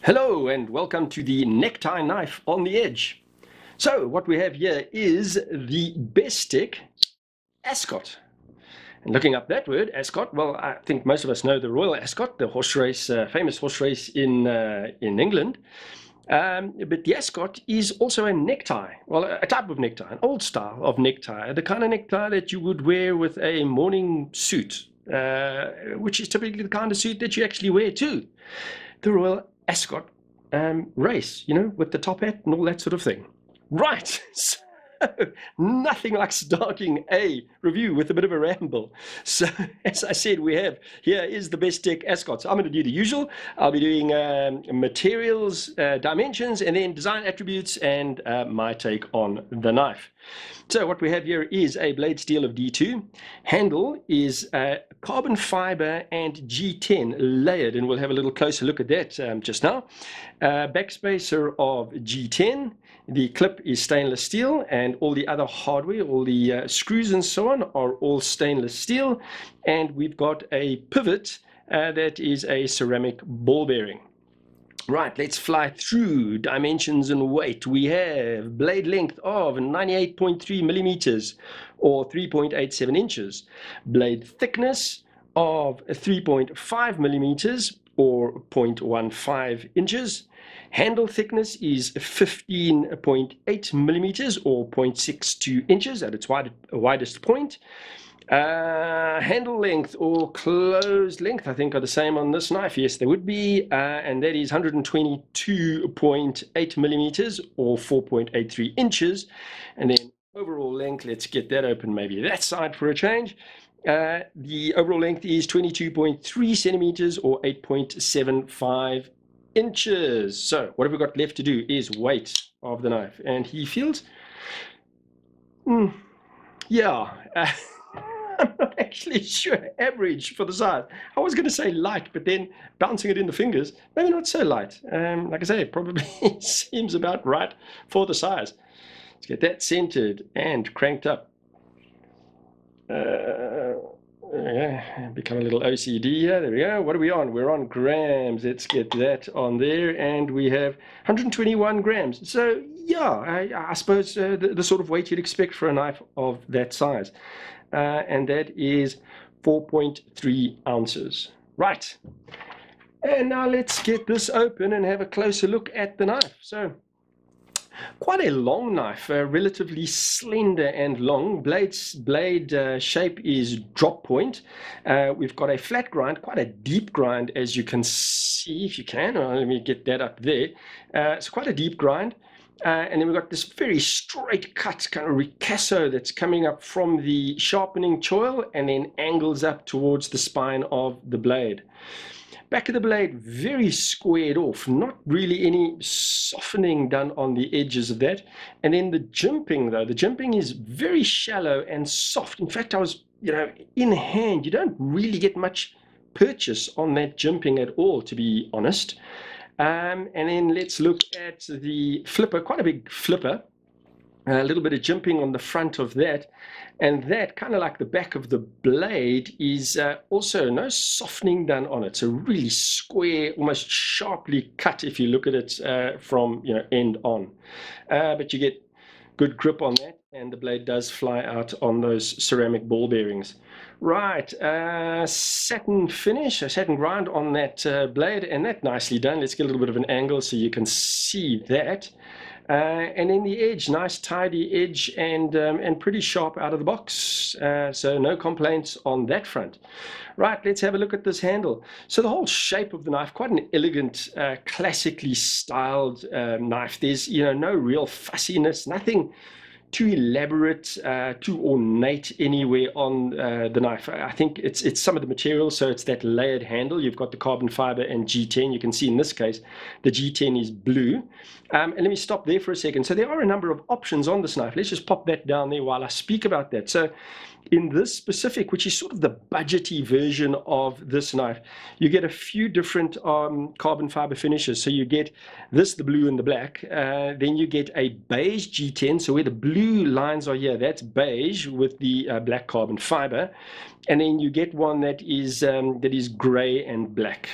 Hello and welcome to the necktie knife on the edge. So what we have here is the Bestech Ascot. And looking up that word, Ascot, well, I think most of us know the Royal Ascot, the horse race, famous horse race in England. But the Ascot is also a necktie, well, a type of necktie, an old style of necktie, the kind of necktie that you would wear with a morning suit, which is typically the kind of suit that you actually wear too. The Royal Ascot race, you know, with the top hat and all that sort of thing. Right, so nothing like starting a review with a bit of a ramble. So, as I said, here is the Bestech Ascot. So I'm going to do the usual. I'll be doing materials, dimensions, and then design attributes, and my take on the knife. So what we have here is a blade steel of D2. Handle is carbon fiber and G10 layered, and we'll have a little closer look at that just now. Backspacer of G10. The clip is stainless steel, and all the other hardware, all the screws and so on, are all stainless steel. And we've got a pivot that is a ceramic ball bearing. Right, let's fly through dimensions and weight. We have blade length of 98.3 millimeters or 3.87 inches. Blade thickness of 3.5 millimeters or 0.15 inches. Handle thickness is 15.8 millimeters or 0.62 inches at its widest point. Handle length or closed length, I think, are the same on this knife. Yes, they would be, and that is 122.8 millimeters or 4.83 inches. And then overall length, let's get that open, maybe that side for a change. The overall length is 22.3 centimeters or 8.75 inches. So what have we got left to do is weight of the knife, and he feels, yeah. I'm not actually sure average for the size. I was going to say light, but then bouncing it in the fingers, maybe not so light. Like I say, it probably seems about right for the size. Let's get that centered and cranked up. Become a little OCD here. There we go. What are we on? We're on grams. Let's get that on there. And we have 121 grams. So, yeah, I suppose the sort of weight you'd expect for a knife of that size. And that is 4.3 ounces. Right. And now let's get this open and have a closer look at the knife. So, quite a long knife, relatively slender and long. Blade shape is drop point. We've got a flat grind, quite a deep grind, as you can see, if you can. Let me get that up there. It's quite a deep grind. And then we've got this very straight cut kind of ricasso that's coming up from the sharpening choil and then angles up towards the spine of the blade. Back of the blade, very squared off, not really any softening done on the edges of that. And then the jimping, though, the jimping is very shallow and soft. In fact, I was, in hand, you don't really get much purchase on that jimping at all, to be honest. And then let's look at the flipper, quite a big flipper, a little bit of jimping on the front of that. And that, kind of like the back of the blade, is also no softening done on it. So really square, almost sharply cut if you look at it from end on. But you get good grip on that, and the blade does fly out on those ceramic ball bearings. Right, satin finish, a satin grind on that blade, and that nicely done. Let's get a little bit of an angle so you can see that. And then the edge, nice tidy edge and pretty sharp out of the box. So no complaints on that front. Right, let's have a look at this handle. So the whole shape of the knife, quite an elegant, classically styled knife. There's no real fussiness, nothing too elaborate, too ornate anywhere on the knife. I think it's some of the material, so it's that layered handle. You've got the carbon fiber and G10. You can see in this case, the G10 is blue. And let me stop there for a second. So there are a number of options on this knife. Let's just pop that down there while I speak about that. So in this specific, which is sort of the budgety version of this knife, you get a few different carbon fiber finishes. So you get this, the blue and the black. Then you get a beige G10, so where the blue blue lines are here. That's beige with the black carbon fiber. And then you get one that is gray and black.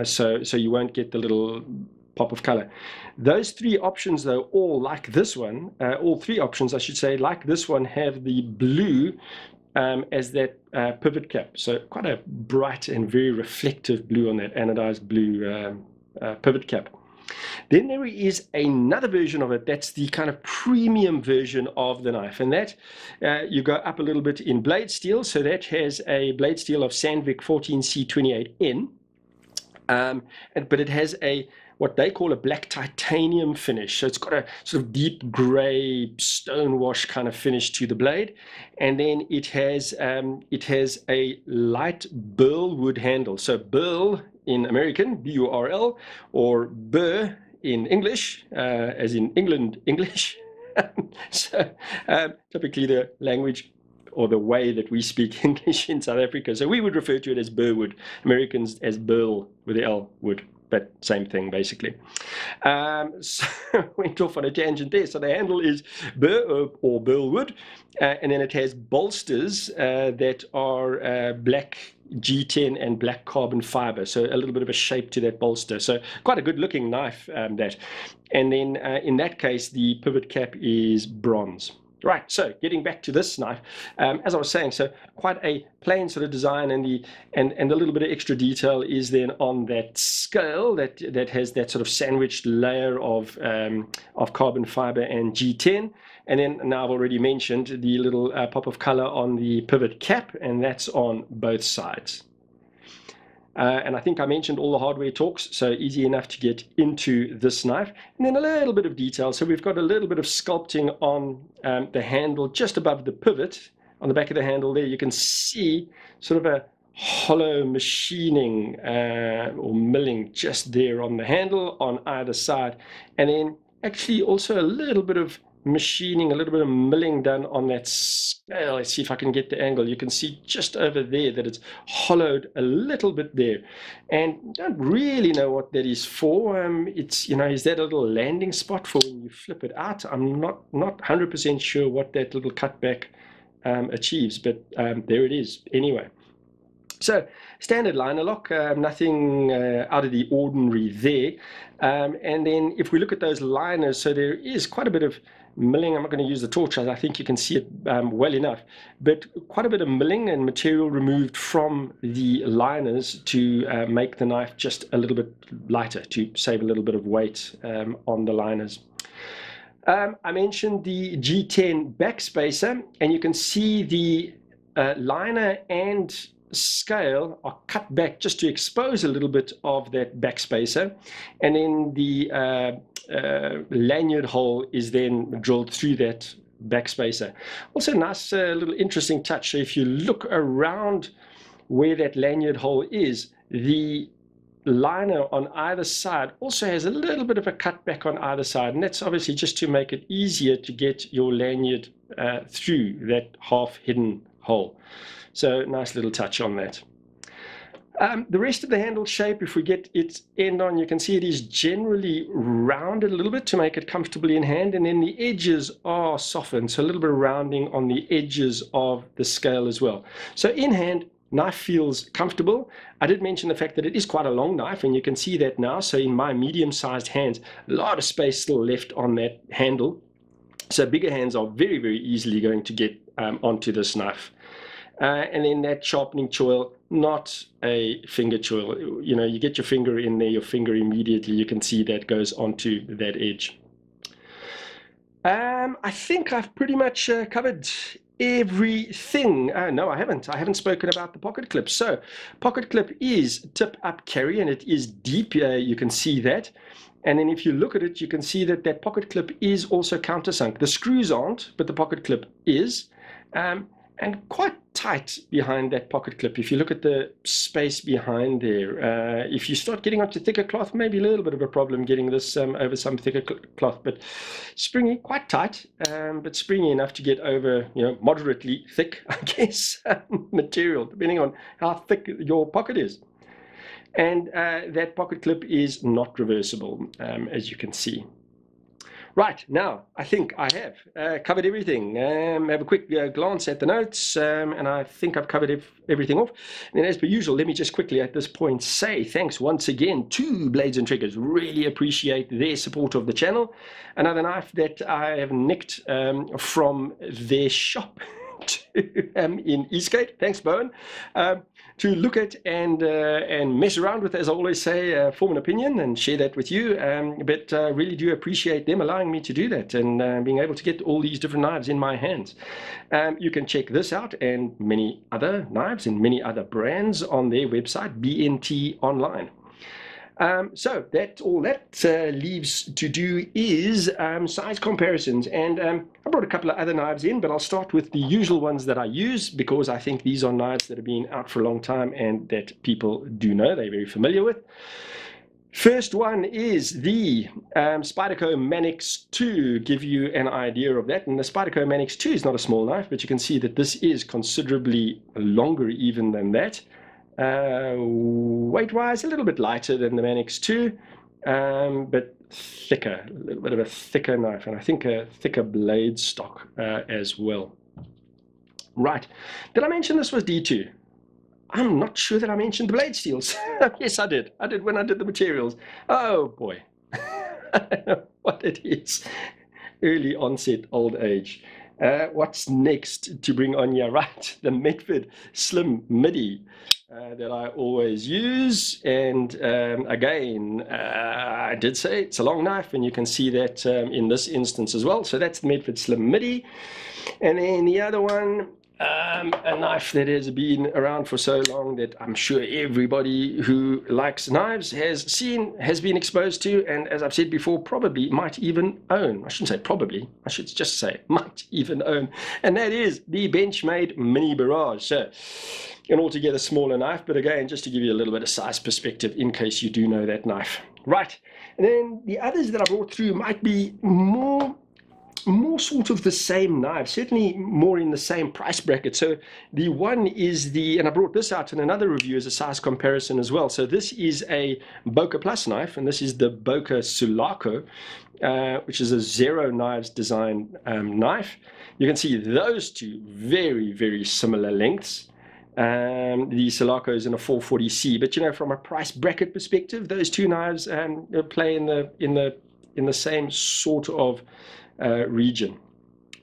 So you won't get the little pop of color. Those three options, though, all like this one, all three options, I should say, like this one, have the blue as that pivot cap. So quite a bright and very reflective blue on that anodized blue pivot cap. Then there is another version of it that's the kind of premium version of the knife, and that you go up a little bit in blade steel. So that has a blade steel of Sandvik 14C28N, but it has what they call a black titanium finish. So it's got a sort of deep gray stonewash kind of finish to the blade, and then it has a light burl wood handle. So burl in American, B-U-R-L, or burr in English, as in England English. So typically the language or the way that we speak English in South Africa. So we would refer to it as burwood, Americans as burl with the L wood, but same thing basically. So went off on a tangent there. So the handle is burr or burl wood, and then it has bolsters that are black G10 and black carbon fiber, so a little bit of a shape to that bolster. So quite a good looking knife, that. And then in that case, the pivot cap is bronze. Right, so getting back to this knife, as I was saying, so quite a plain sort of design, and a little bit of extra detail is then on that scale that has that sort of sandwiched layer of carbon fiber and G10. And then now I've already mentioned the little pop of color on the pivot cap, and that's on both sides. And I think I mentioned all the hardware talks, so easy enough to get into this knife. And then a little bit of detail. So we've got a little bit of sculpting on the handle just above the pivot. On the back of the handle there, you can see sort of a hollow machining or milling just there on the handle on either side. And then actually also a little bit of machining, a little bit of milling done on that scale. Let's see if I can get the angle. You can see just over there that it's hollowed a little bit there, and don't really know what that is for. It's, is that a little landing spot for when you flip it out? I'm not 100% sure what that little cutback achieves, but there it is anyway. So standard liner lock, nothing out of the ordinary there. And then if we look at those liners, so there is quite a bit of milling. I'm not going to use the torch, I think you can see it well enough, but quite a bit of milling and material removed from the liners to make the knife just a little bit lighter, to save a little bit of weight on the liners. I mentioned the G10 backspacer, and you can see the liner and scale are cut back just to expose a little bit of that backspacer, and then the lanyard hole is then drilled through that backspacer. Also nice little interesting touch. So if you look around where that lanyard hole is, the liner on either side also has a little bit of a cutback on either side, and that's obviously just to make it easier to get your lanyard through that half hidden hole. So nice little touch on that. The rest of the handle shape, if we get its end on, you can see it is generally rounded a little bit to make it comfortably in hand, and then the edges are softened, so a little bit of rounding on the edges of the scale as well. So in hand, knife feels comfortable. I did mention the fact that it is quite a long knife, and you can see that now. So in my medium-sized hands, a lot of space still left on that handle. So bigger hands are very, very easily going to get onto this knife. And then that sharpening choil, not a finger choil. You get your finger in there, your finger immediately, you can see that goes onto that edge. I think I've pretty much covered everything. No, I haven't. I haven't spoken about the pocket clip. So pocket clip is tip up carry, and it is deep. You can see that. And then if you look at it, you can see that that pocket clip is also countersunk. The screws aren't, but the pocket clip is. And quite tight behind that pocket clip. If you look at the space behind there, if you start getting onto thicker cloth, maybe a little bit of a problem getting this over some thicker cloth, but springy, quite tight, but springy enough to get over, moderately thick, I guess, material, depending on how thick your pocket is. And that pocket clip is not reversible, as you can see. Right, now I think I have covered everything. Have a quick glance at the notes, and I think I've covered everything off. And then, as per usual, let me just quickly at this point say thanks once again to Blades and Triggers. Really appreciate their support of the channel. Another knife that I have nicked from their shop in Eastgate. Thanks, Bowen. To look at and mess around with, as I always say, form an opinion and share that with you. But really do appreciate them allowing me to do that and being able to get all these different knives in my hands. You can check this out and many other knives and many other brands on their website, BNT Online. So all that leaves to do is size comparisons, and I brought a couple of other knives in, but I'll start with the usual ones that I use because I think these are knives that have been out for a long time and that people do know, they're very familiar with. First one is the Spyderco Manix 2, give you an idea of that. And the Spyderco Manix 2 is not a small knife, but you can see that this is considerably longer even than that. Weight-wise, a little bit lighter than the Manix 2, but thicker, a little bit of a thicker knife, and I think a thicker blade stock as well. Right, did I mention this was D2? I'm not sure that I mentioned the blade steels. Yes, I did. I did when I did the materials. Oh boy, I don't know what it is. Early onset old age. What's next to bring on here? Right, the Medford Slim Midi. That I always use, and again, I did say it's a long knife, and you can see that in this instance as well. So that's the Medford Slim Midi, and then the other one, a knife that has been around for so long that I'm sure everybody who likes knives has seen, has been exposed to, and as I've said before, probably might even own. I shouldn't say probably, I should just say might even own, and that is the Benchmade Mini Barrage. So an altogether smaller knife, but again, just to give you a little bit of size perspective in case you do know that knife. Right, and then the others that I brought through might be more sort of the same knife, certainly more in the same price bracket. So the one is the, and I brought this out in another review as a size comparison as well. So this is a Boca Plus knife, and this is the Boca Sulaco, which is a Zero Knives design knife. You can see those two very, very similar lengths. The Sulaco is in a 440C, but you know, from a price bracket perspective, those two knives play in the same sort of region.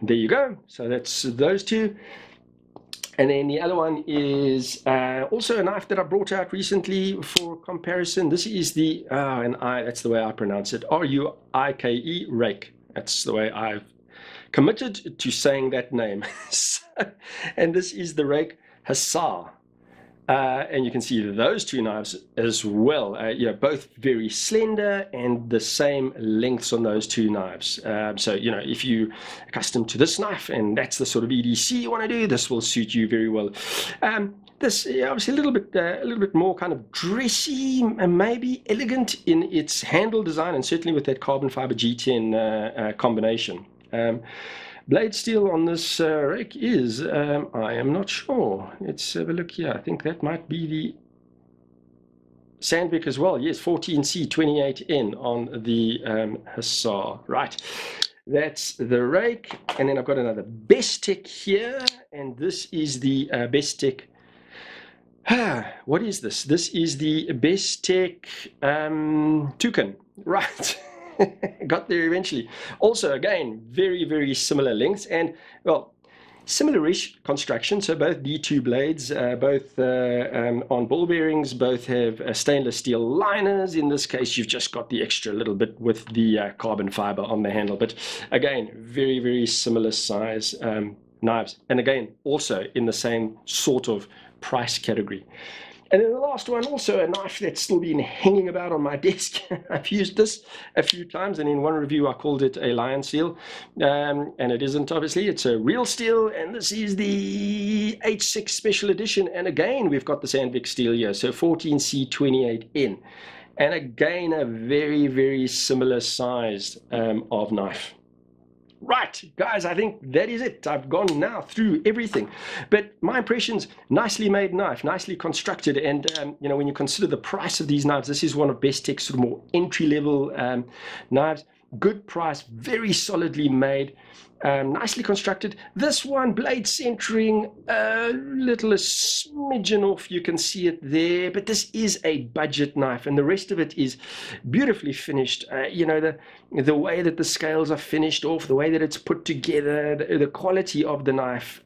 There you go. So that's those two. And then the other one is also a knife that I brought out recently for comparison. This is the that's the way I pronounce it, R-U-I-K-E, rake. That's the way I've committed to saying that name. And this is the rake Hussar. And you can see those two knives as well, you know, both very slender and the same lengths on those two knives. So, you know, if you're accustomed to this knife and that's the sort of EDC you want to do, this will suit you very well. This obviously a little bit more kind of dressy and maybe elegant in its handle design, and certainly with that carbon fiber G10 combination. Blade steel on this rake is, I am not sure. Let's have a look here. I think that might be the Sandvik as well. Yes, 14C28N on the Hussar. Right, that's the rake. And then I've got another Bestech here. And this is the Bestech. What is this? This is the Bestech Toucan. Right. Got there eventually. Also, again, very, very similar lengths and, well, similar-ish construction. So both D2 blades, both on ball bearings, both have stainless steel liners. In this case, you've just got the extra little bit with the carbon fiber on the handle. But again, very, very similar size knives. And again, also in the same sort of price category. And then the last one, also a knife that's still been hanging about on my desk. I've used this a few times, and in one review I called it a lion steel, and it isn't, obviously. It's a real steel, and this is the H6 Special Edition. And again, we've got the Sandvik steel here, so 14C28N. And again, a very, very similar size of knife. Right, guys, I think that is it. I've gone now through everything. But my impressions, nicely made knife, nicely constructed. And, you know, when you consider the price of these knives, this is one of Bestech's sort of more entry-level knives. good price, very solidly made, nicely constructed. This one, blade centering, a little a smidgen off, you can see it there, but this is a budget knife, and the rest of it is beautifully finished. You know, the way that the scales are finished off, the way that it's put together, the quality of the knife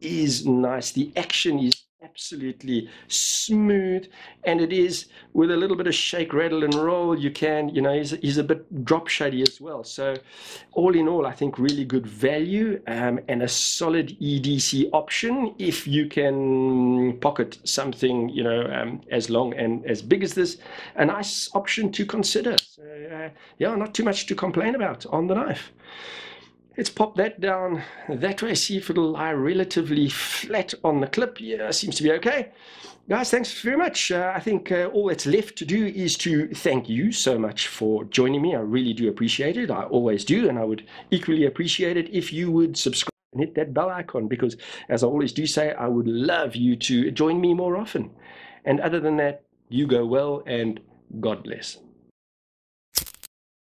is nice. The action is absolutely smooth, and it is with a little bit of shake, rattle, and roll. You can, you know, he's a bit drop shady as well. So all in all, I think really good value, and a solid EDC option if you can pocket something, you know, as long and as big as this. A nice option to consider. So yeah, not too much to complain about on the knife. Let's pop that down that way, see if it'll lie relatively flat on the clip. Yeah, seems to be okay. Guys, thanks very much. I think all that's left to do is to thank you so much for joining me. I really do appreciate it. I always do, and I would equally appreciate it if you would subscribe and hit that bell icon, because as I always do say, I would love you to join me more often. And other than that, you go well and God bless.